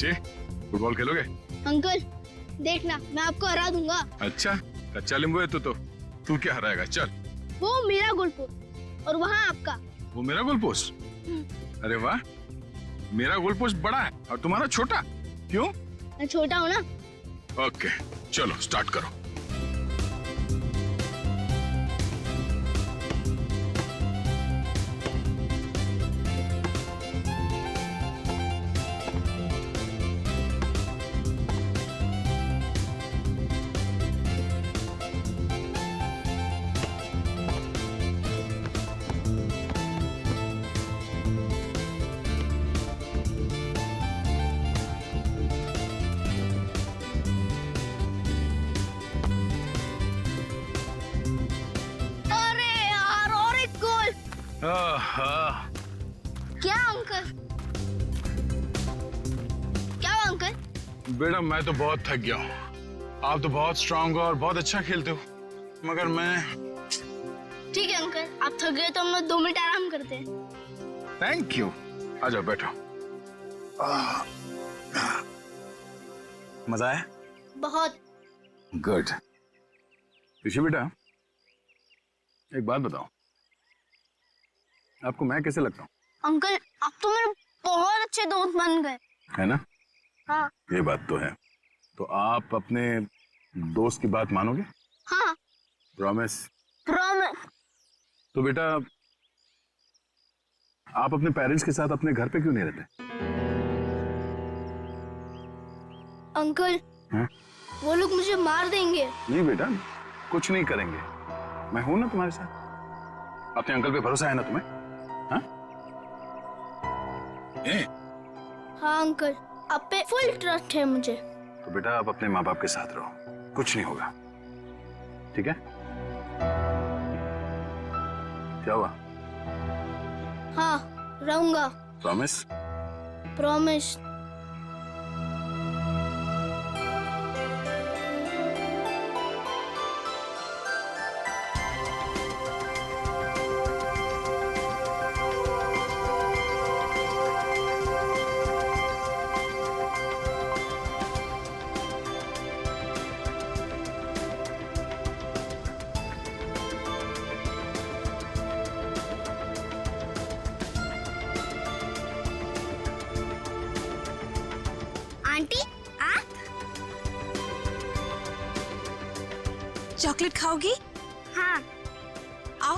ऋषि, football खेलोगे? Uncle देखना, मैं आपको हरा दूंगा। अच्छा, कच्चा नींबू है तू तू क्या हराएगा? चल। वो मेरा गोल पोस्ट और वहाँ आपका। वो मेरा गोल पोस्ट? अरे वाह, मेरा गोल पोस्ट बड़ा है और तुम्हारा छोटा, क्यों? मैं छोटा हूँ ना। ओके, चलो स्टार्ट करो। क्या अंकल? क्या अंकल? बेटा मैं तो बहुत थक गया हूँ। आप तो बहुत स्ट्रांग हो और बहुत अच्छा खेलते हो, मगर मैं। ठीक है अंकल, आप थक गए तो हम लोग 2 मिनट आराम करते हैं। Thank you. आ जाओ बैठो। मजा आया? बहुत। गुड। ऋषि बेटा, एक बात बताओ, आपको मैं कैसे लगता हूँ? अंकल आप तो मेरे बहुत अच्छे दोस्त बन गए, है ना? हाँ। ये बात तो है। तो आप अपने दोस्त की बात मानोगे? हाँ। प्रॉमिस? प्रॉमिस। तो बेटा, आप अपने पेरेंट्स के साथ अपने घर पे क्यों नहीं रहते? अंकल है? वो लोग मुझे मार देंगे। नहीं बेटा, कुछ नहीं करेंगे, मैं हूं ना तुम्हारे साथ। अपने अंकल पे भरोसा है ना तुम्हें? हाँ? हाँ अंकल, आप पे फुल ट्रस्ट है मुझे। तो बेटा आप अपने माँ बाप के साथ रहो, कुछ नहीं होगा, ठीक है? क्या हुआ? हाँ रहूंगा। प्रॉमिस? प्रॉमिस। आंटी आप चॉकलेट खाओगी? हाँ। आओ।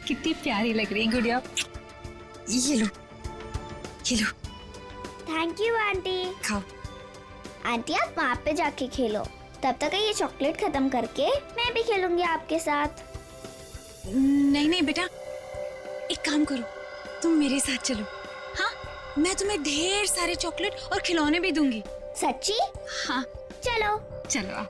कितनी प्यारी लग रही गुड़िया। ये लो, ये लो। Thank you aunty. खाओ। आंटी आप वहाँ पे जाके खेलो, तब तक ये चॉकलेट खत्म करके मैं भी खेलूंगी आपके साथ। नहीं नहीं बेटा, एक काम करो, तुम मेरे साथ चलो। हाँ, मैं तुम्हें ढेर सारे चॉकलेट और खिलौने भी दूंगी। सच्ची? हाँ चलो। चलो आओ।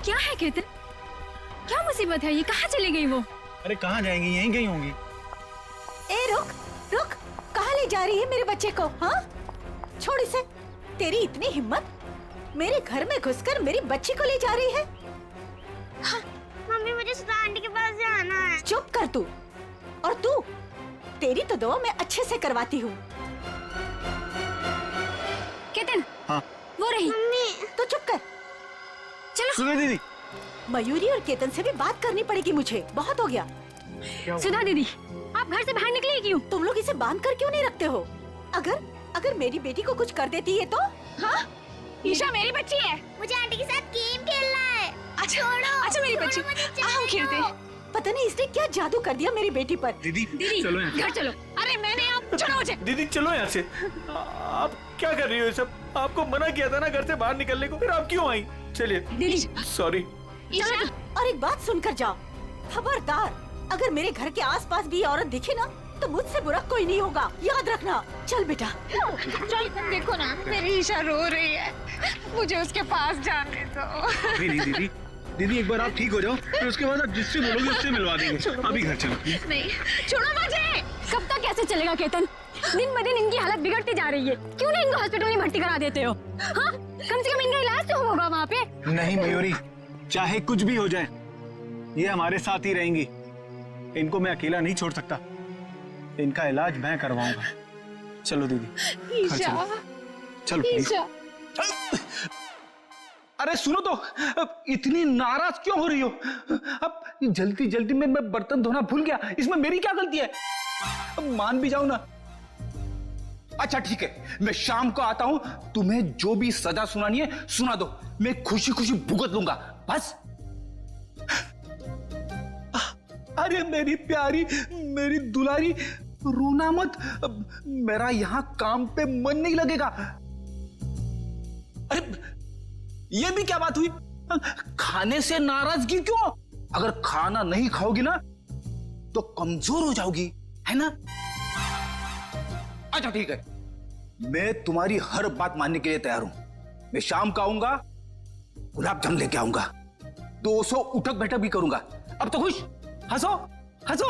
क्या है केतन, क्या मुसीबत है? ये कहाँ चली गई वो? अरे कहाँ जाएंगी, यहीं गई होंगी। ए रुक रुक, कहाँ ले जा रही है मेरे बच्चे को? हाँ छोड़ इसे। तेरी इतनी हिम्मत, मेरे घर में घुसकर मेरी बच्ची को ले जा रही है? हाँ। मम्मी मुझे सुधा आंटी के पास जाना है। चुप कर तू। और तू, तेरी तो दुआ मैं अच्छे से करवाती हूँ। केतन। हाँ। वो रही। मम्मी। तो चुप कर। चलो। सुधा दीदी। मयूरी और केतन से भी बात करनी पड़ेगी मुझे, बहुत हो गया। सुधा दीदी, आप घर से बाहर निकले क्यों? तुम लोग इसे बांध कर क्यों नहीं रखते हो? अगर मेरी बेटी को कुछ कर देती है तो? हाँ? ईशा मेरी बच्ची है। मुझे आंटी के साथ गेम खेलना है। अच्छा मेरी बच्ची, हम खेलते हैं। पता नहीं इसने क्या जादू कर दिया मेरी बेटी पर। दीदी चलो यहाँ। घर चलो। अरे मैंने आप छोड़ो मुझे। दीदी चलो यहाँ से। आप क्या कर रही हो ये सब? आपको मना किया था ना घर से बाहर निकलने को, फिर आप क्यों आई? चलिए। दीदी सॉरी। और एक बात सुनकर जाओ, खबरदार, अगर मेरे घर के आसपास भी औरत दिखे ना तो मुझसे बुरा कोई नहीं होगा, याद रखना। चल बेटा। चल। देखो ना मेरी ईशा रो रही है, मुझे उसके पास जाने दो। नहीं दीदी, दीदी एक बार आप ठीक हो जाओ, फिर उसके बाद आप जिससे बोलोगे उससे मिलवा देंगे। अभी घर चलो। नहीं, छोड़ो मुझे। कब तक कैसे चलेगा केतन? दिन ब दिन इनकी हालत बिगड़ती जा रही है। क्यों नहीं इनको हॉस्पिटल में भर्ती करा देते हो? हाँ, कम से कम इनका इलाज तो होगा वहाँ पे। नहीं मयूरी, चाहे कुछ भी हो जाए, ये हमारे साथ ही रहेंगी। इनको मैं अकेला नहीं छोड़ सकता। इनका इलाज मैं करवाऊंगा। चलो दीदी, घर चलो। चलो प्लीज। अरे सुनो तो, इतनी नाराज क्यों हो रही हो? अब जल्दी जल्दी में मैं बर्तन धोना भूल गया, इसमें मेरी क्या गलती है? अब मान भी जाओ ना। अच्छा ठीक है, मैं शाम को आता हूं, तुम्हें जो भी सजा सुनानी है सुना दो, मैं खुशी खुशी भुगत लूंगा बस। अरे मेरी प्यारी, मेरी दुलारी, रोना मत। मेरा यहां काम पे मन नहीं लगेगा। अरे ये भी क्या बात हुई? खाने से नाराजगी क्यों? अगर खाना नहीं खाओगी ना तो कमजोर हो जाओगी, है ना? अच्छा ठीक है, मैं तुम्हारी हर बात मानने के लिए तैयार हूं। मैं शाम को आऊंगा, गुलाब जामुन लेके आऊंगा, 200 उठक बैठक भी करूंगा। अब तो खुश? हंसो हंसो।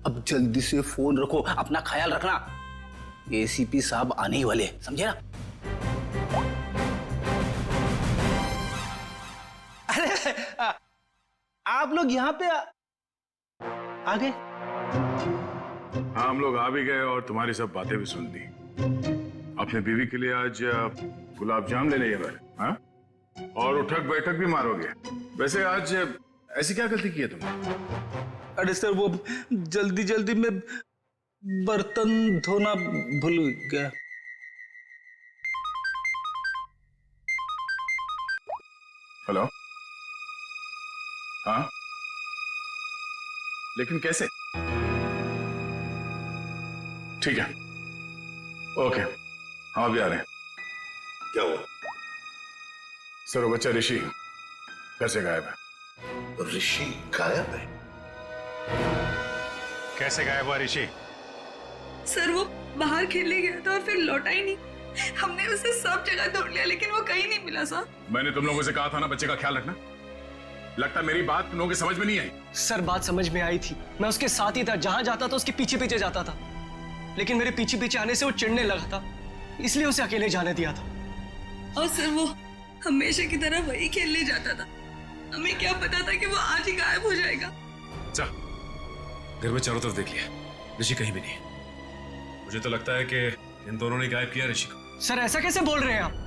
अब जल्दी से फोन रखो, अपना ख्याल रखना। एसीपी साहब आने ही वाले, समझे ना? अरे आप लोग यहाँ पे आ गए? हाँ, हम लोग आ भी गए और तुम्हारी सब बातें भी सुन ली। अपने बीवी के लिए आज गुलाब जामुन लेने गए थे, हाँ? और उठक बैठक भी मारोगे। वैसे आज ऐसी क्या गलती की है तुमने? अरे सर, वो जल्दी जल्दी में बर्तन धोना भूल गया। हेलो? हाँ, लेकिन कैसे? ठीक है, ओके, हाँ अभी आ रहे हैं। क्या हुआ? सर, वो बच्चा ऋषि कैसे गायब है? ऋषि गायब है? कैसे गायब हुआ ऋषि? सर वो बाहर खेलने गया था और फिर लौटा ही नहीं। हमने उसे सब जगह ढूंढ लिया लेकिन वो कहीं नहीं मिला सर। मैंने तुम लोगों से कहा था ना बच्चे का ख्याल रखना। लगता मेरी बात तुम लोगों की समझ में नहीं आई। सर बात समझ में आई थी, मैं उसके साथ ही था, जहां जाता था उसके पीछे पीछे जाता था, लेकिन मेरे पीछे पीछे आने से वो चिढ़ने लगा था, इसलिए उसे अकेले जाने दिया था। और सर वो हमेशा की तरह वही खेलने जाता था। हमें क्या पता था कि वो आज ही गायब हो जाएगा। जा, घर में चारों तरफ देख लिया, ऋषि कहीं भी नहीं। मुझे तो लगता है कि इन दोनों ने गायब किया ऋषि को। सर ऐसा कैसे बोल रहे हैं आप?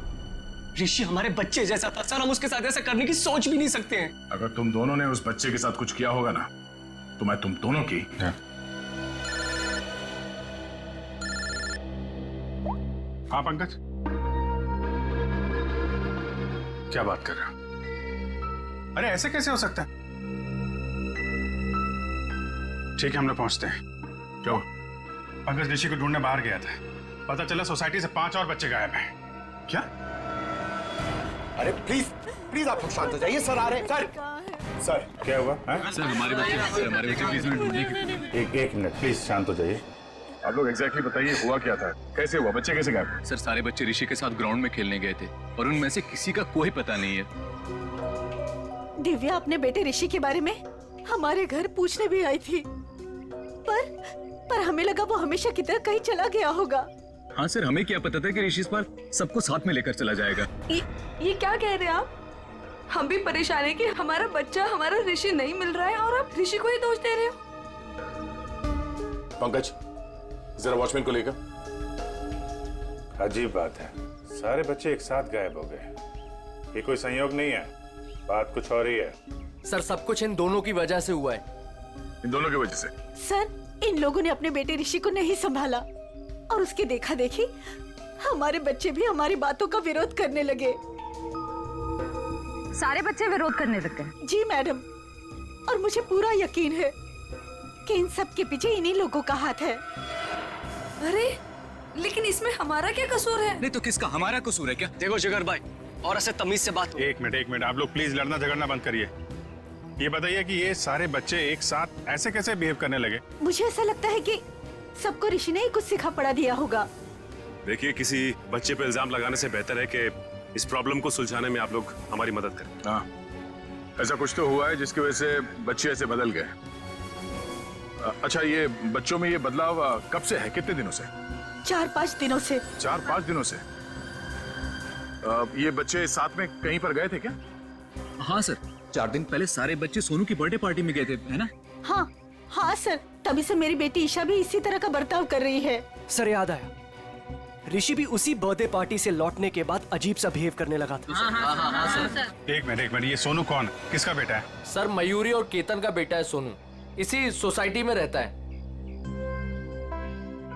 ऋषि हमारे बच्चे जैसा था सर, हम उसके साथ ऐसा करने की सोच भी नहीं सकते हैं। अगर तुम दोनों ने उस बच्चे के साथ कुछ किया होगा ना, तो मैं तुम दोनों की। हाँ पंकज, क्या बात कर रहे हो? अरे ऐसे कैसे हो सकता है? ठीक है, हम लोग पहुंचते हैं। क्यों? पंकज ऋषि को ढूंढने बाहर गया था, पता चला सोसाइटी से 5 और बच्चे गायब हैं। क्या? अरे प्लीज प्लीज आप लोग शांत हो जाइए, सर आ रहे हैं। सर क्या हुआ? सर हमारे बच्चे प्लीज ढूंढिए। एक मिनट प्लीज शांत हो जाइए। आप लोग एग्जैक्टली बताइए हुआ क्या था, कैसे हुआ, बच्चे कैसे गायब? सर सारे बच्चे ऋषि के साथ ग्राउंड में खेलने गए थे और उनमें से किसी का कोई पता नहीं है। दिव्या अपने बेटे ऋषि के बारे में हमारे घर पूछने भी आई थी, पर हमें लगा वो हमेशा की तरह कहीं चला गया होगा। हाँ सर, हमें क्या पता था कि ऋषि इस बार सबको साथ में लेकर चला जाएगा। ये क्या कह रहे हैं आप? हम भी परेशान है कि हमारा बच्चा, हमारा ऋषि नहीं मिल रहा है और आप ऋषि को ही दोष दे रहे हो। पंकज जरा वॉचमैन को लेकर। अजीब बात है, सारे बच्चे एक साथ गायब हो गए। ये कोई संयोग नहीं है, बात कुछ और ही है। सर सब कुछ इन दोनों की वजह से हुआ है। इन दोनों की वजह से? सर इन लोगों ने अपने बेटे ऋषि को नहीं संभाला और उसके देखा देखी हमारे बच्चे भी हमारी बातों का विरोध करने लगे। सारे बच्चे विरोध करने लग गए? जी मैडम, और मुझे पूरा यकीन है कि इन सब के पीछे इन्हीं लोगों का हाथ है। अरे लेकिन इसमें हमारा क्या कसूर है? नहीं तो किसका हमारा कसूर है क्या? देखो जिगर भाई, और ऐसे तमीज से बात हो। एक मिनट आप लोग प्लीज लड़ना झगड़ना बंद करिए। ये बताइए कि ये सारे बच्चे एक साथ ऐसे कैसे बिहेव करने लगे? मुझे ऐसा लगता है कि सबको ऋषि ने ही कुछ सिखा पढ़ा दिया होगा। देखिए, किसी बच्चे पे इल्जाम लगाने से बेहतर है कि इस प्रॉब्लम को सुलझाने में आप लोग हमारी मदद करें। हाँ, ऐसा कुछ तो हुआ है जिसकी वजह से बच्चे ऐसे बदल गए। अच्छा, ये बच्चों में ये बदलाव कब से है, कितने दिनों से? 4-5 दिनों से। 4-5 दिनों से? ये बच्चे साथ में कहीं पर गए थे क्या? हाँ सर, 4 दिन पहले सारे बच्चे सोनू की बर्थडे पार्टी में गए थे, है ना? हाँ हाँ सर, तभी से मेरी बेटी ईशा भी इसी तरह का बर्ताव कर रही है। सर याद आया, ऋषि भी उसी बर्थडे पार्टी से लौटने के बाद अजीब सा बिहेव करने लगा था। एक मिनट, ये सोनू कौन है? किसका बेटा है? सर मयूरी और केतन का बेटा है सोनू, इसी सोसाइटी में रहता है।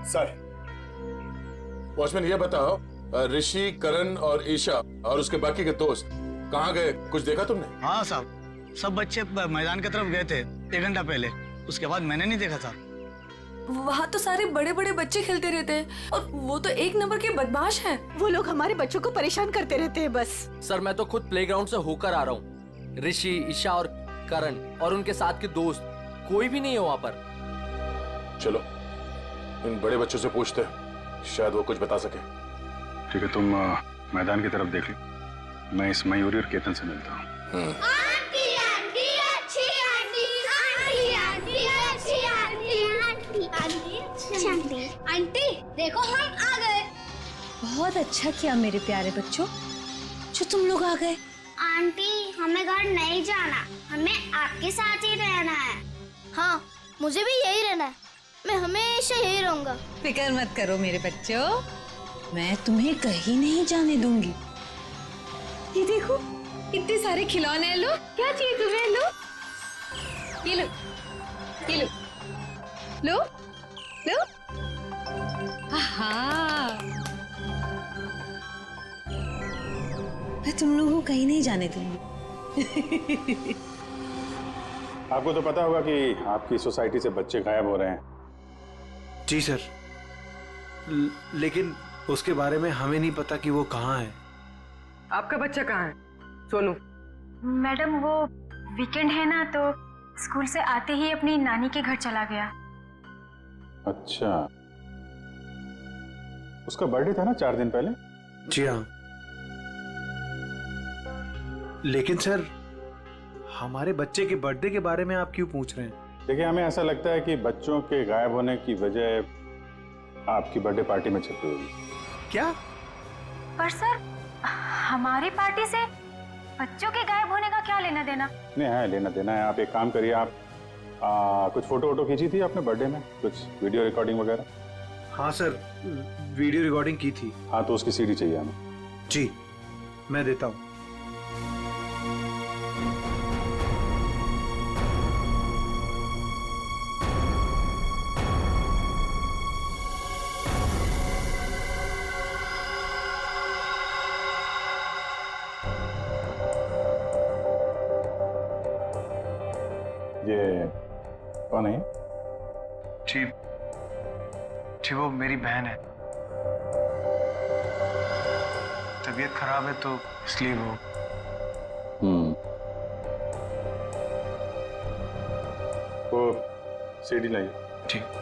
सर, वॉचमैन ये बताओ, ऋषि, करण और ईशा और उसके बाकी के दोस्त कहाँ गए, कुछ देखा तुमने? हाँ साहब, सब बच्चे मैदान की तरफ गए थे 1 घंटा पहले, उसके बाद मैंने नहीं देखा था। वहाँ तो सारे बड़े बड़े बच्चे खेलते रहते हैं और वो तो 1 नंबर के बदमाश हैं। वो लोग हमारे बच्चों को परेशान करते रहते हैं बस। सर मैं तो खुद प्लेग्राउंड से होकर आ रहा हूँ। ऋषि, ईशा और करण और उनके साथ के दोस्त कोई भी नहीं है वहाँ पर। चलो इन बड़े बच्चों से पूछते हैं, शायद वो कुछ बता सके। ठीक है, तुम मैदान की तरफ देख लो, मैं इस मयूरी और केतन से मिलता हूँ। आंटी आंटी अच्छी आंटी, आंटी आंटी अच्छी aunty, aunty aunty aunty aunty देखो हम आ गए। बहुत अच्छा किया मेरे प्यारे बच्चों जो तुम लोग आ गए। आंटी हमें घर नहीं जाना, हमें आपके साथ ही रहना है। हाँ, मुझे भी यही रहना है, मैं हमेशा यही रहूंगा। फिक्र मत करो मेरे बच्चों, मैं तुम्हें कहीं नहीं जाने दूंगी। ये देखो इतने सारे खिलौने हैं, लो क्या चाहिए तुम्हें, लो ये लो, ये लो, लो लो। हाँ, मैं तुम लोगों को कहीं नहीं जाने दूंगी। आपको तो पता होगा कि आपकी सोसाइटी से बच्चे गायब हो रहे हैं। जी सर, लेकिन उसके बारे में हमें नहीं पता कि वो कहाँ है। आपका बच्चा कहाँ है? सोनू? मैडम वो वीकेंड है ना, तो स्कूल से आते ही अपनी नानी के घर चला गया। अच्छा, उसका बर्थडे था ना 4 दिन पहले? जी हाँ, लेकिन सर हमारे बच्चे के बर्थडे के बारे में आप क्यों पूछ रहे हैं? देखिए, हमें ऐसा लगता है कि बच्चों के गायब होने की वजह आपकी बर्थडे पार्टी में छिपी हुई। क्या? पर सर हमारी पार्टी से बच्चों के गायब होने का क्या लेना देना? नहीं है, लेना देना है। आप एक काम करिए, आप कुछ फोटो खींची थी आपने बर्थडे में, कुछ वीडियो रिकॉर्डिंग वगैरह? हाँ सर, वीडियो रिकॉर्डिंग की थी। हाँ, तो उसकी सीडी चाहिए हमें। जी मैं देता हूँ। ये कौन है? जी वो मेरी बहन है, तबीयत खराब है तो इसलिए वो। वो सीडी लाइए। ठीक।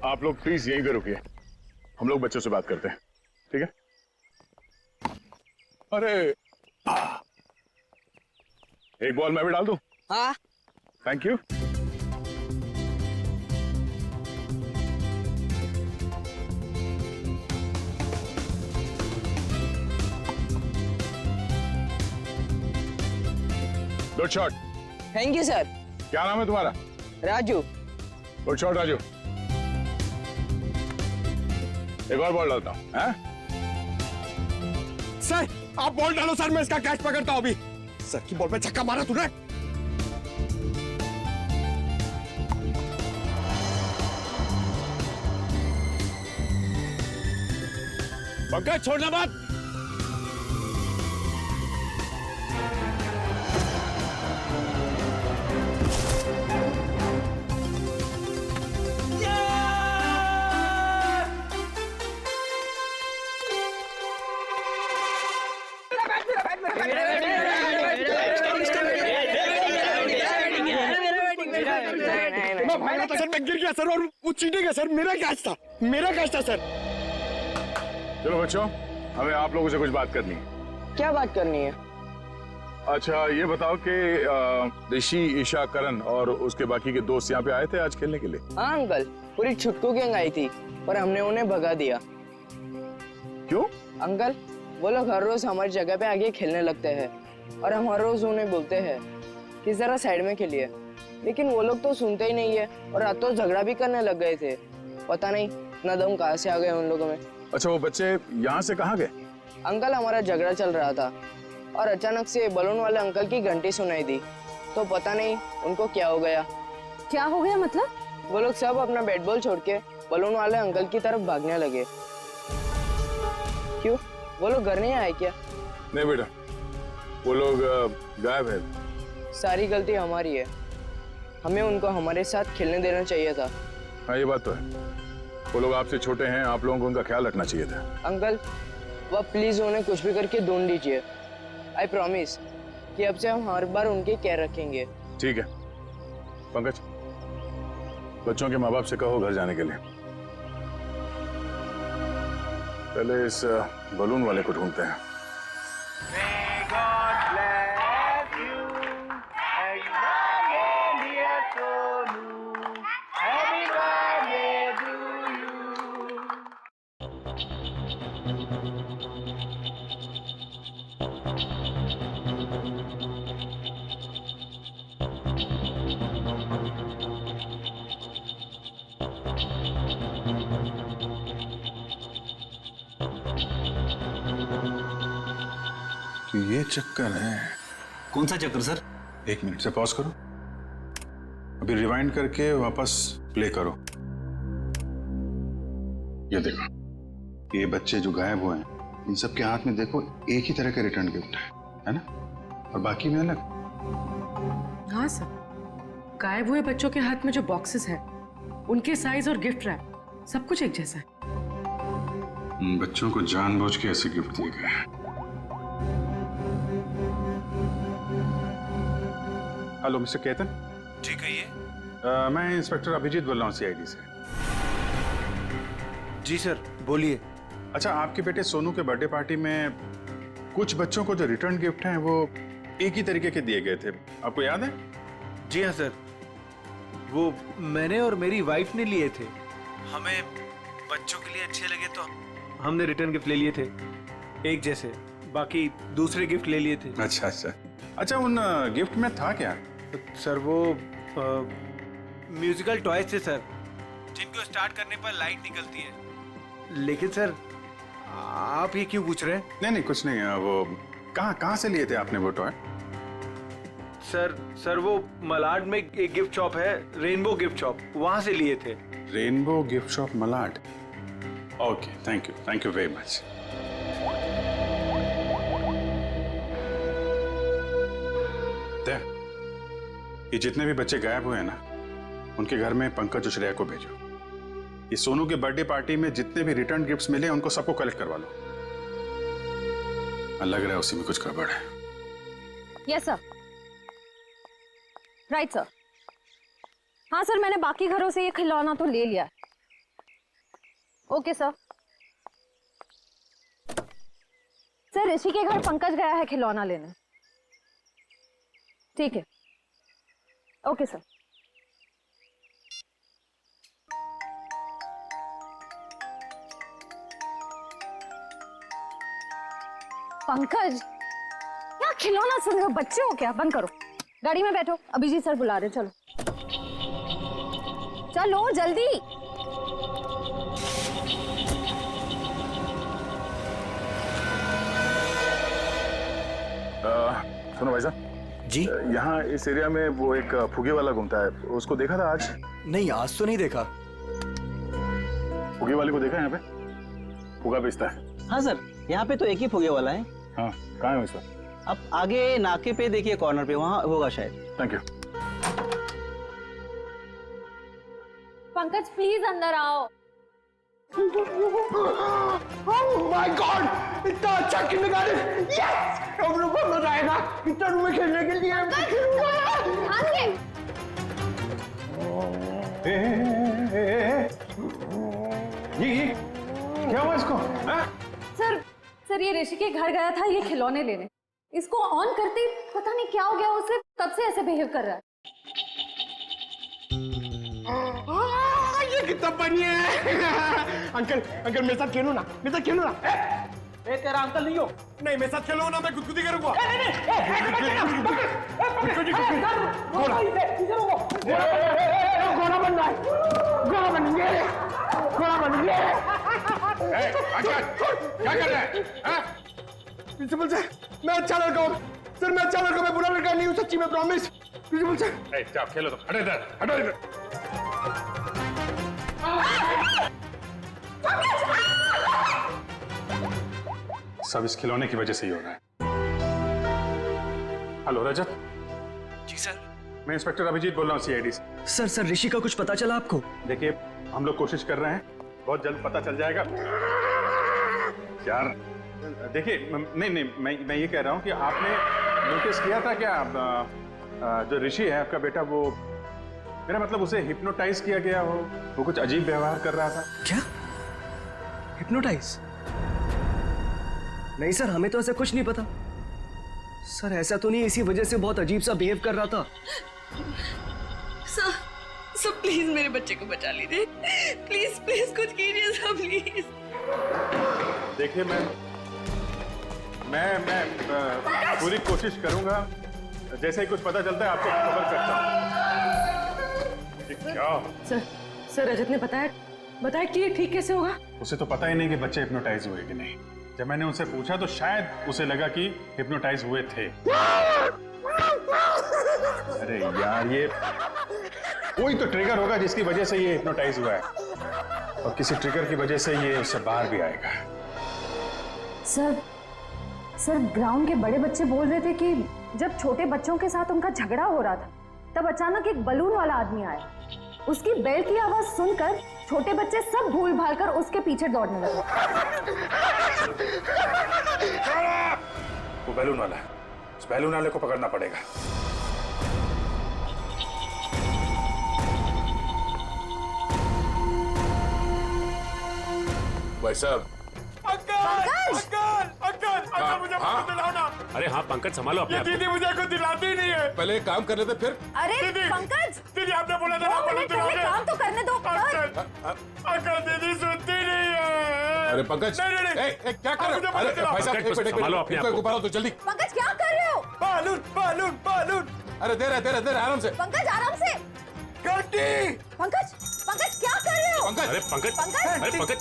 आप लोग प्लीज यहीं पे रुकिए, हम लोग बच्चों से बात करते हैं, ठीक है? अरे एक बॉल मैं भी डाल दूं? हाँ। Thank you. Good shot. Thank you sir. क्या नाम है तुम्हारा? राजू। Good shot Raju. एक और बॉल डालता हूं। सर आप बॉल डालो सर, मैं इसका कैच पकड़ता हूं अभी। सर की बॉल पे छक्का मारा तूने। पंकज छोड़ना मत। भागा था सर, मैं गिर गया सर और वो चीटिंग है सर, मेरा कैच था, मेरा कैच था सर। चलो बच्चों, हमें आप लोगों से कुछ बात करनी है। क्या बात करनी है? अच्छा ये बताओ कि ऋषि, ईशा, करण और उसके बाकी के दोस्त यहाँ पे आए थे आज खेलने के लिए? हाँ अंकल, पूरी छुटकू गैंग आई थी पर हमने उन्हें भगा दिया। क्यों? अंकल, वो लोग हर रोज हमारी जगह पे आगे खेलने लगते हैं और हम हर रोज उन्हें बोलते हैं कि जरा साइड में खेलिए, लेकिन वो लोग तो सुनते ही नहीं है और रात तो झगड़ा भी करने लग गए थे। पता नहीं इतना दम कहाँ से आ गए उन लोगों में। अच्छा वो बच्चे यहाँ से कहाँ गए? अंकल, हमारा झगड़ा चल रहा था और अचानक से बलून वाले अंकल की घंटी सुनाई दी, तो पता नहीं उनको क्या हो गया। क्या हो गया मतलब? वो लोग सब अपना बैट बॉल छोड़ के बलून वाले अंकल की तरफ भागने लगे। क्यों, वो लोग घर नहीं आए क्या? नहीं बेटा, वो लोग गायब है। सारी गलती हमारी है, हमें उनको हमारे साथ खेलने देना चाहिए था। हाँ ये बात तो है, वो लोग आपसे छोटे हैं, आप लोगों को उनका ख्याल रखना चाहिए था। अंकल, वह प्लीज उन्हें कुछ भी करके ढूंढ लीजिए। आई प्रॉमिस कि अब से हम हर बार उनकी केयर रखेंगे। ठीक है पंकज, बच्चों के माँ बाप से कहो घर जाने के लिए। पहले इस बलून वाले को ढूंढते हैं। तो ये चक्कर है। कौन सा चक्कर सर? एक मिनट से पॉज करो, अभी रिवाइंड करके वापस प्ले करो। ये देखो, ये बच्चे जो गायब हुए हैं, इन सब के हाथ में देखो एक ही तरह का रिटर्न गिफ्ट है ना? और बाकी में अलग। हाँ सर, गायब हुए बच्चों के हाथ में जो बॉक्सेस हैं, उनके साइज और गिफ्ट रैप सब कुछ एक जैसा है। बच्चों को जानबूझ के ऐसे गिफ्ट दिए गए हैं। Hello mister Ketan. जी कहिए। मैं इंस्पेक्टर अभिजीत बोल रहा हूँ सीआईडी से। जी सर बोलिए। अच्छा, आपके बेटे सोनू के बर्थडे पार्टी में कुछ बच्चों को जो रिटर्न गिफ्ट हैं वो एक ही तरीके के दिए गए थे, आपको याद है? जी हाँ सर, वो मैंने और मेरी वाइफ ने लिए थे। हमें बच्चों के लिए अच्छे लगे तो हमने रिटर्न गिफ्ट ले लिए थे एक जैसे, बाकी दूसरे गिफ्ट ले लिए थे। अच्छा अच्छा अच्छा, उन गिफ्ट में था क्या? सर वो म्यूजिकल टॉयज थे सर, जिनको स्टार्ट करने पर लाइट निकलती है। लेकिन सर आप ये क्यों पूछ रहे हैं? नहीं कुछ नहीं, वो कहाँ से लिए थे आपने वो टॉय? सर वो मलाड में एक गिफ्ट शॉप है, रेनबो गिफ्ट शॉप, वहां से लिए थे। Rainbow gift shop Malad. Okay, thank you very much. ये जितने भी बच्चे गायब हुए हैं ना, उनके घर में पंकज और श्रेया को भेजो। ये सोनू के बर्थडे पार्टी में जितने भी रिटर्न गिफ्ट्स मिले उनको सबको कलेक्ट करवा लो। लग रहा है उसी में कुछ गड़बड़ है। Yes sir, right sir. हाँ सर, मैंने बाकी घरों से ये खिलौना तो ले लिया। Okay sir. सर ऋषि के घर पंकज गया है खिलौना लेने। ठीक है, ओके सर। पंकज, क्या खिलौना सुन रहे हो? बच्चे हो क्या? बंद करो, गाड़ी में बैठो, अभिजीत सर बुला रहे। चलो चलो जल्दी। सुनो भाई साहब जी, यहाँ इस एरिया में वो एक फुगे वाला घूमता है, उसको देखा था आज? नहीं आज तो नहीं देखा। फुगे वाले को देखा यहाँ पे? फुगा बेचता है। हाँ सर, यहाँ पे तो एक ही फुगे वाला है। हाँ, कहाँ है उसका? अब आगे नाके पे देखिए, कॉर्नर पे, वहाँ होगा शायद। Thank you. पंकज प्लीज अंदर आओ। Oh my God! इतना अच्छा किंडरगार्टन! Yes! हम लोग को मजा आएगा इतना रूम में खेलने के लिए। सर ये ऋषि के घर गया था ये खिलौने लेने, इसको ऑन करते ही पता नहीं क्या हो गया उसे, तब से ऐसे बिहेव कर रहा है। ये कितना बनी है। अंकल अंकल मेरे साथ खेलो ना, मेरे साथ खेलो ना। ए तेरा अंकल नहीं हो। नहीं मेरे साथ खेलो ना, मैं गुदगुदी करूंगा। घोड़ा बन रहा है, घोड़ा बन गया, घोड़ा बन गया। क्या कर रहा है? प्रिंसिपल सर मैं अच्छा लड़का हूँ सर, मैं अच्छा लड़का, मैं बुरा लड़का नहीं हूँ सच्ची में, प्रॉमिस। प्रिंसिपल सर जाओ खेलो, तो हटो इधर, हटो इधर। सब इस खिलौने की वजह से ही हो रहा है। हेलो रजत। जी सर। मैं इंस्पेक्टर अभिजीत बोल रहा हूँ सीआईडी से। सर ऋषि का कुछ पता चला आपको? देखिए हम लोग कोशिश कर रहे हैं, बहुत जल्द पता चल जाएगा यार। देखिए नहीं मैं ये कह रहा हूँ कि आपने नोटिस किया था क्या जो ऋषि है आपका बेटा, वो मेरा मतलब उसे हिप्नोटाइज किया गया हो, वो कुछ अजीब व्यवहार कर रहा था। क्या हिप्नोटाइज? नहीं सर हमें तो ऐसा कुछ नहीं पता सर, ऐसा तो नहीं, इसी वजह से बहुत अजीब सा बिहेव कर रहा था। सर प्लीज मेरे बच्चे को बचा लीजिए, प्लीज प्लीज कुछ कीजिए सर प्लीज। देखिए मैं पूरी कोशिश करूंगा, जैसे ही कुछ पता चलता है आपको खबर करता हूँ। क्या सर रजत ने बताया कि ये ठीक कैसे होगा? उसे तो पता ही नहीं कि बच्चे हिप्नोटाइज हुए कि नहीं। जब मैंने उनसे पूछा तो शायद उसे लगा कि हिप्नोटाइज हुए थे। अरे यार ये कोई तो ट्रिगर होगा जिसकी वजह से ये हिप्नोटाइज हुआ है, और किसी ट्रिगर की वजह से ये उससे बाहर भी आएगा। सर ग्राउंड के बड़े बच्चे बोल रहे थे कि जब छोटे बच्चों के साथ उनका झगड़ा हो रहा था तब अचानक एक बलून वाला आदमी आया, उसकी बेल की आवाज सुनकर छोटे बच्चे सब भूल भाल कर उसके पीछे दौड़ने लगे। वो बैलून वाला है, उस बैलून वाले को पकड़ना पड़ेगा। भाई साहब। अंकल मुझे दिलाओ ना। अरे हाँ पंकज संभालो अपने आप को। दीदी मुझे कुछ दिलाती ही नहीं है। पहले एक काम कर लेते फिर। अरे पंकज दीदी आपने बोला था ना, काम तो करने दो। अंकल दीदी सुनती नहीं है। अरे पंकज नहीं क्या कर रहे हो? अरे भाई साहब संभालो अपने आप को। ऊपर तो जल्दी। पंकज क्या कर रहे हो? बालून। अरे दे रहे आराम से। पंकज आराम से। घंटी। पंकज क्या कर रहे हो? पंकज। अरे पंकज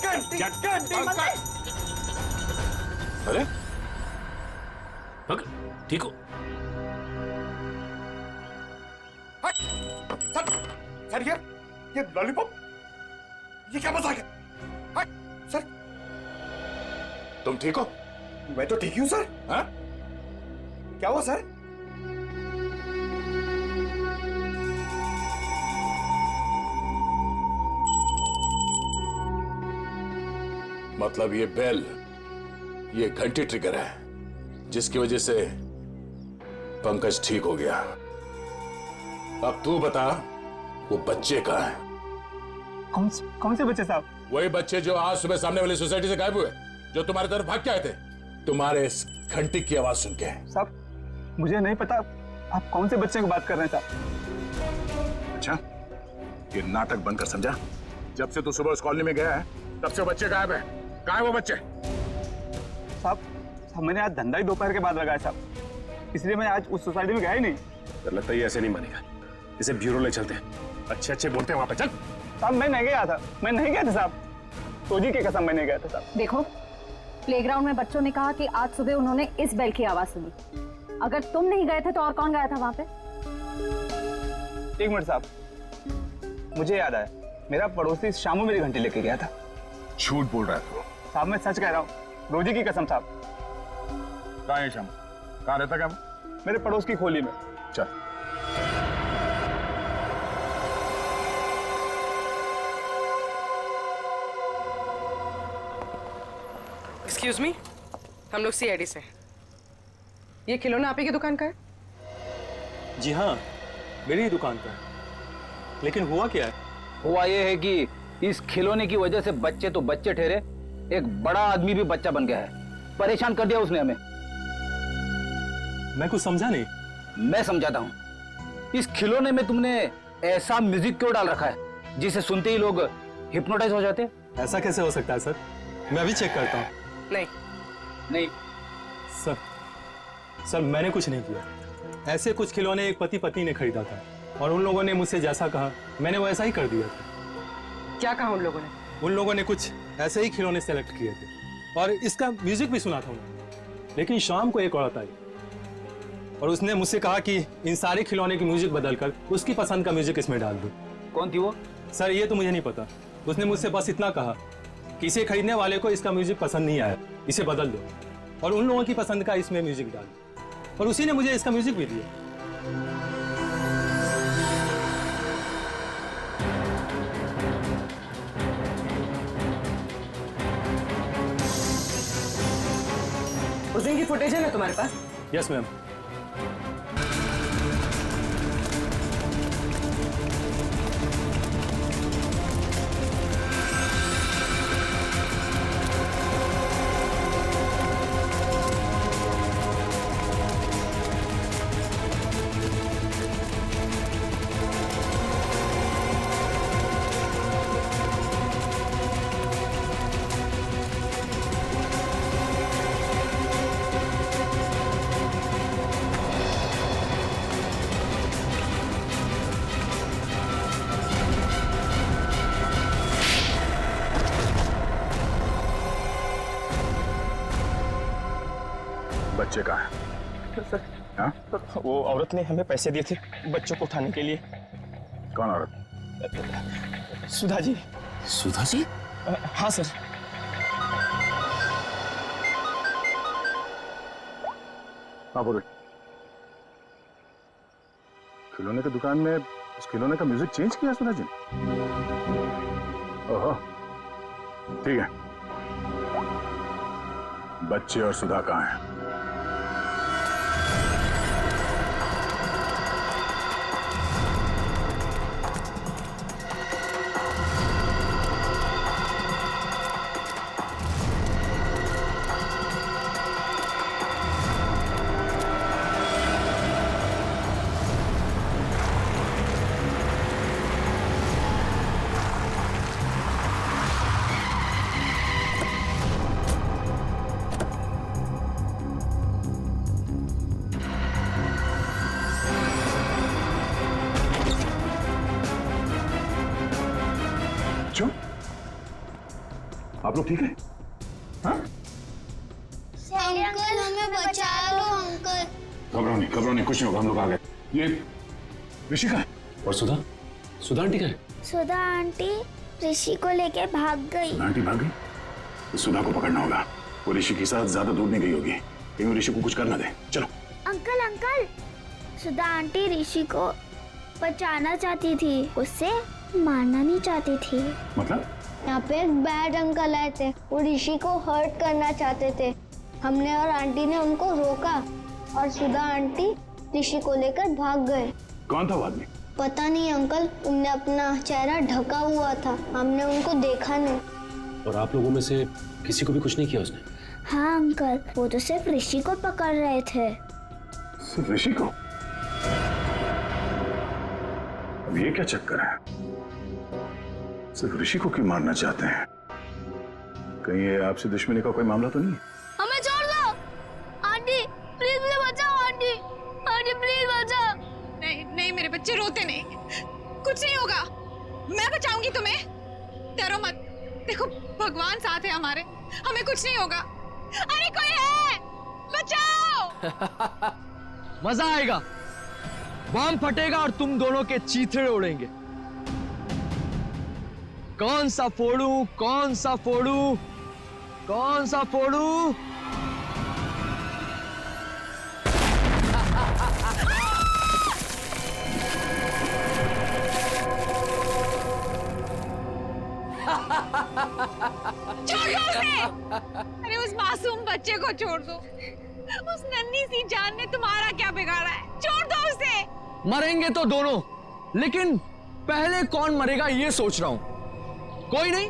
क्या? अरे पंकज ठीक हो? सर ये लॉलीपॉप, ये क्या मजाक है? सर तुम ठीक हो? मैं तो ठीक ही हूँ सर। हाँ? क्या हुआ सर? मतलब ये बेल, ये घंटी ट्रिगर है जिसकी वजह से पंकज ठीक हो गया। अब तू बता वो बच्चे कहाँ हैं? कौन से बच्चे साहब? वही बच्चे जो आज सुबह सामने वाली सोसाइटी से गायब हुए, जो तुम्हारी तरफ भाग के आए थे तुम्हारे इस घंटी की आवाज सुन के। साहब मुझे नहीं पता आप कौन से बच्चे की बात कर रहे हैं साहब। अच्छा ये नाटक बंद कर, समझा? जब से तू सुबह उस कॉलोनी में गया है तब से बच्चे गायब है। कहाँ है वो बच्चे? साहब मैंने आज धंधा ही दोपहर के बाद लगाया साहब, इसलिए मैं आज उस सोसाइटी में गया ही नहीं। तो लगता है ये ऐसे नहीं मानेगा, इसे ब्यूरो ले चलते हैं। अच्छे बोलते हैं वहां पे। चल। साहब मैं नहीं गया था साहब, तोजी की कसम मैं नहीं गया था साहब। देखो प्लेग्राउंड में बच्चों ने कहा कि आज सुबह उन्होंने इस बेल की आवाज सुनी। अगर तुम नहीं गए थे तो और कौन गया था वहां पे? एक मिनट साहब, मुझे याद आया, मेरा पड़ोसी शामू मेरी घंटी लेके गया था। झूठ बोल रहा है तू। साहब मैं सच कह रहा हूँ, रोजी की कसम साहब। कहाँ है शामू? कहाँ रहता क्या वो? मेरे पड़ोस की खोली में। चल। एक्सक्यूज मी, हम लोग सीआईडी से। ये खिलौना आप ही की दुकान का है? जी हाँ मेरी ही दुकान का है, लेकिन हुआ क्या है? हुआ ये है कि इस खिलौने की वजह से बच्चे तो बच्चे ठहरे, एक बड़ा आदमी भी बच्चा बन गया है। परेशान कर दिया उसने हमें। मैं कुछ समझा नहीं। मैं समझाता हूँ। इस खिलौने में तुमने ऐसा म्यूजिक क्यों डाल रखा है जिसे सुनते ही लोग हिप्नोटाइज हो जाते हैं? ऐसा कैसे हो सकता है सर? मैं अभी चेक करता हूँ। नहीं सर मैंने कुछ नहीं किया। ऐसे कुछ खिलौने एक पति पत्नी ने खरीदा था और उन लोगों ने मुझसे जैसा कहा मैंने वैसा ही कर दिया था। क्या कहा उन लोगों ने? उन लोगों ने कुछ ऐसे ही खिलौने सेलेक्ट किए थे और इसका म्यूजिक भी सुना था उन्होंने। लेकिन शाम को एक औरत आई और उसने मुझसे कहा कि इन सारे खिलौने की म्यूजिक बदलकर उसकी पसंद का म्यूजिक इसमें डाल दो। कौन थी वो? सर ये तो मुझे नहीं पता। उसने मुझसे बस इतना कहा कि इसे खरीदने वाले को इसका म्यूजिक पसंद नहीं आया, इसे बदल दो और उन लोगों की पसंद का इसमें म्यूजिक डाल दो। और उसी ने मुझे इसका म्यूजिक भी दिया। उस दिन की फुटेज है ना तुम्हारे पास? Yes ma'am. बच्चे कहाँ हैं? सर, हाँ? वो औरत ने हमें पैसे दिए थे बच्चों को उठाने के लिए। कौन औरत? सुधा जी। सुधा जी? हाँ सर। हाँ बोलो। खिलौने की दुकान में उस खिलौने का म्यूजिक चेंज किया सुधा जी? ओहो, ठीक है। बच्चे और सुधा कहाँ हैं? आप लोग ठीक है? हाँ? अंकल हमें बचा लो अंकल। घबराओ नहीं, कुछ नहीं होगा, हम लोग आ गए। ये ऋषि का है? और सुधा? सुधा आंटी का है? सुधा आंटी ऋषि को लेके भाग गई। आंटी भाग गई? तो सुधा को पकड़ना होगा। वो ऋषि के साथ ज्यादा दूर नहीं गई होगी, कहीं ऋषि को कुछ करना दे। चलो। अंकल सुधा आंटी ऋषि को बचाना चाहती थी, उससे मारना नहीं चाहती थी। मतलब? यहाँ पे एक बैड अंकल आए थे, वो ऋषि को हर्ट करना चाहते थे। हमने और आंटी ने उनको रोका और सुधा आंटी ऋषि को लेकर भाग गए। कौन था वो आदमी? पता नहीं अंकल, उनने अपना चेहरा ढका हुआ था, हमने उनको देखा नहीं। और आप लोगों में से किसी को भी कुछ नहीं किया उसने? हाँ अंकल, वो तो सिर्फ ऋषि को पकड़ रहे थे। सिर्फ ऋषि को? अब ये क्या चक्कर है? सिर्फ ऋषि को क्यों मारना चाहते हैं? कहीं ये आपसे दुश्मनी का कोई मामला तो नहीं है? हमें छोड़ दो आंटी, प्लीज मुझे बचाओ आंटी, आंटी प्लीज बचाओ। नहीं मेरे बच्चे रोते नहीं, कुछ नहीं होगा, मैं बचाऊंगी तुम्हें, डरो मत। देखो भगवान साथ है हमारे, हमें कुछ नहीं होगा। अरे कोई है, बचाओ। मजा आएगा, बम फटेगा और तुम दोनों के चीथड़े उड़ेंगे। कौन सा फोड़ू, कौन सा फोड़ू, कौन सा फोड़ू? छोड़ दो उसे। अरे उस मासूम बच्चे को छोड़ दो, उस नन्ही सी जान ने तुम्हारा क्या बिगाड़ा है, छोड़ दो उसे। मरेंगे तो दोनों, लेकिन पहले कौन मरेगा ये सोच रहा हूं। कोई नहीं,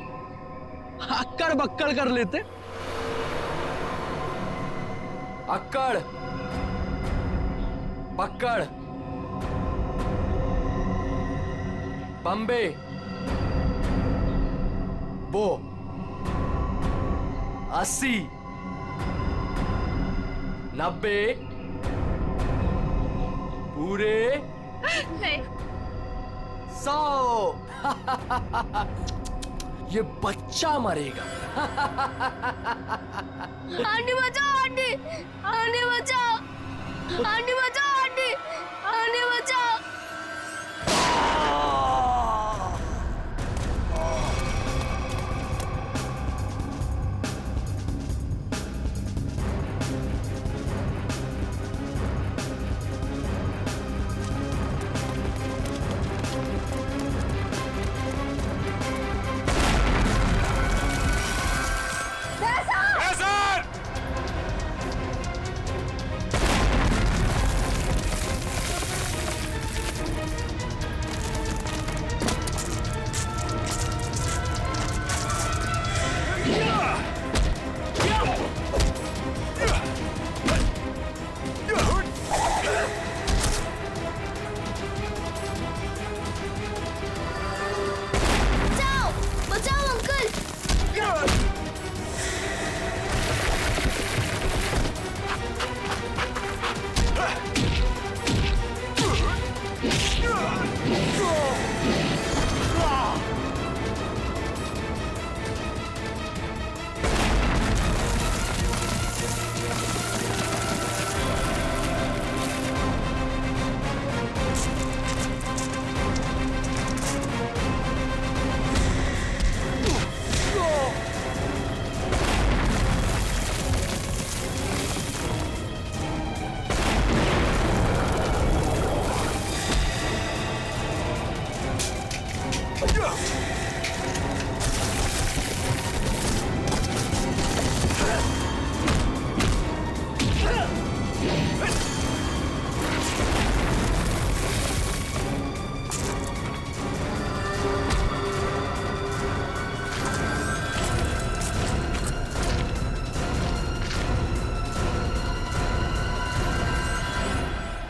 अक्कड़ बक्कड़ कर लेते। अक्कड़, पक्कड़, बम्बे, बो, 80, 90, पूरे नहीं 100। ये बच्चा मरेगा। आंटी बचाओ, आंटी, आंटी बचाओ, आंटी बचाओ, आंटी, आंटी बचाओ। बचाओ, बचाओ अंकल।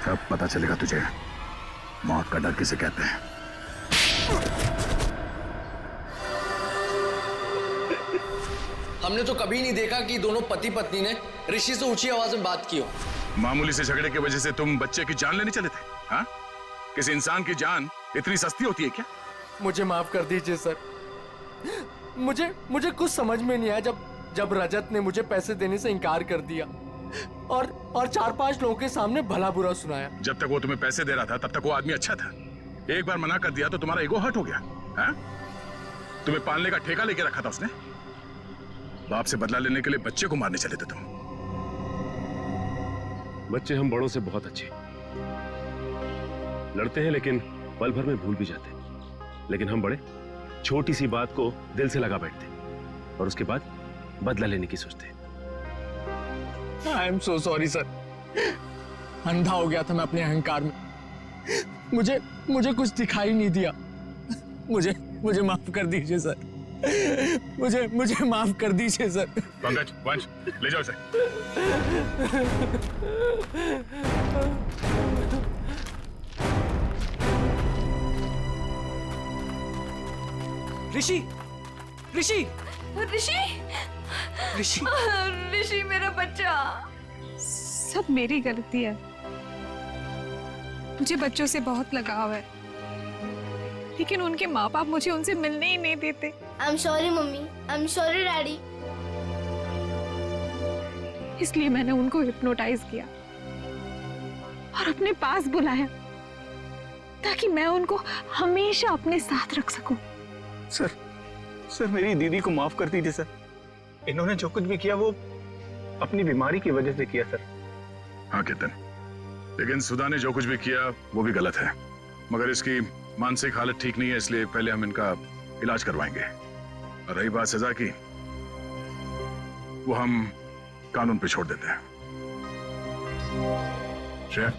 अब पता चलेगा तुझे मौत का डर किसे कहते हैं। हमने तो कभी नहीं देखा कि दोनों पति पत्नी ने ऋषि से ऊंची आवाज में बात की हो। मामूली से झगड़े की वजह से तुम बच्चे की जान लेने चले थे? हाँ? किसी इंसान की जान इतनी सस्ती होती है क्या? मुझे माफ कर दीजिए सर। मुझे कुछ समझ में नहीं आया जब रजत ने मुझे पैसे देने से इनकार कर दिया और 4-5 लोगों के सामने भला बुरा सुनाया। जब तक वो तुम्हें पैसे दे रहा था तब तक वो आदमी अच्छा था। एक बार मना कर दिया तो तुम्हारा ईगो हर्ट हो गया। हाँ? तुम्हें पालने का ठेका लेके रखा था उसने। बाप से बदला लेने के लिए बच्चे को मारने चले थे तुम। बच्चे हम बड़ों से बहुत अच्छे लड़ते हैं, लेकिन पल भर में भूल भी जाते हैं। लेकिन हम बड़े छोटी सी बात को दिल से लगा बैठते हैं और उसके बाद बदला लेने की सोचते हैं। I am so sorry sir. अंधा हो गया था मैं अपने अहंकार में। मुझे कुछ दिखाई नहीं दिया। मुझे माफ कर दीजिए सर। मुझे माफ कर दीजिए सर। पंकज, वंश, ले जाओ इसे। ऋषि, ऋषि, ऋषि, ऋषि, ऋषि मेरा बच्चा। सब मेरी गलती है। मुझे बच्चों से बहुत लगाव है, लेकिन उनके माँ बाप मुझे उनसे मिलने ही नहीं देते। I am sorry mummy, I am sorry daddy. इसलिए मैंने उनको हिप्नोटाइज किया और अपने पास बुलाया ताकि मैं उनको हमेशा अपने साथ रख सकूं। सर मेरी दीदी को माफ कर दीजिए सर। इन्होंने जो कुछ भी किया वो अपनी बीमारी की वजह से किया सर। हाँ केतन, लेकिन सुधा ने जो कुछ भी किया वो भी गलत है। मगर इसकी मानसिक हालत ठीक नहीं है, इसलिए पहले हम इनका इलाज करवाएंगे। और रही बात सजा की, वो हम कानून पे छोड़ देते हैं। श्रेया,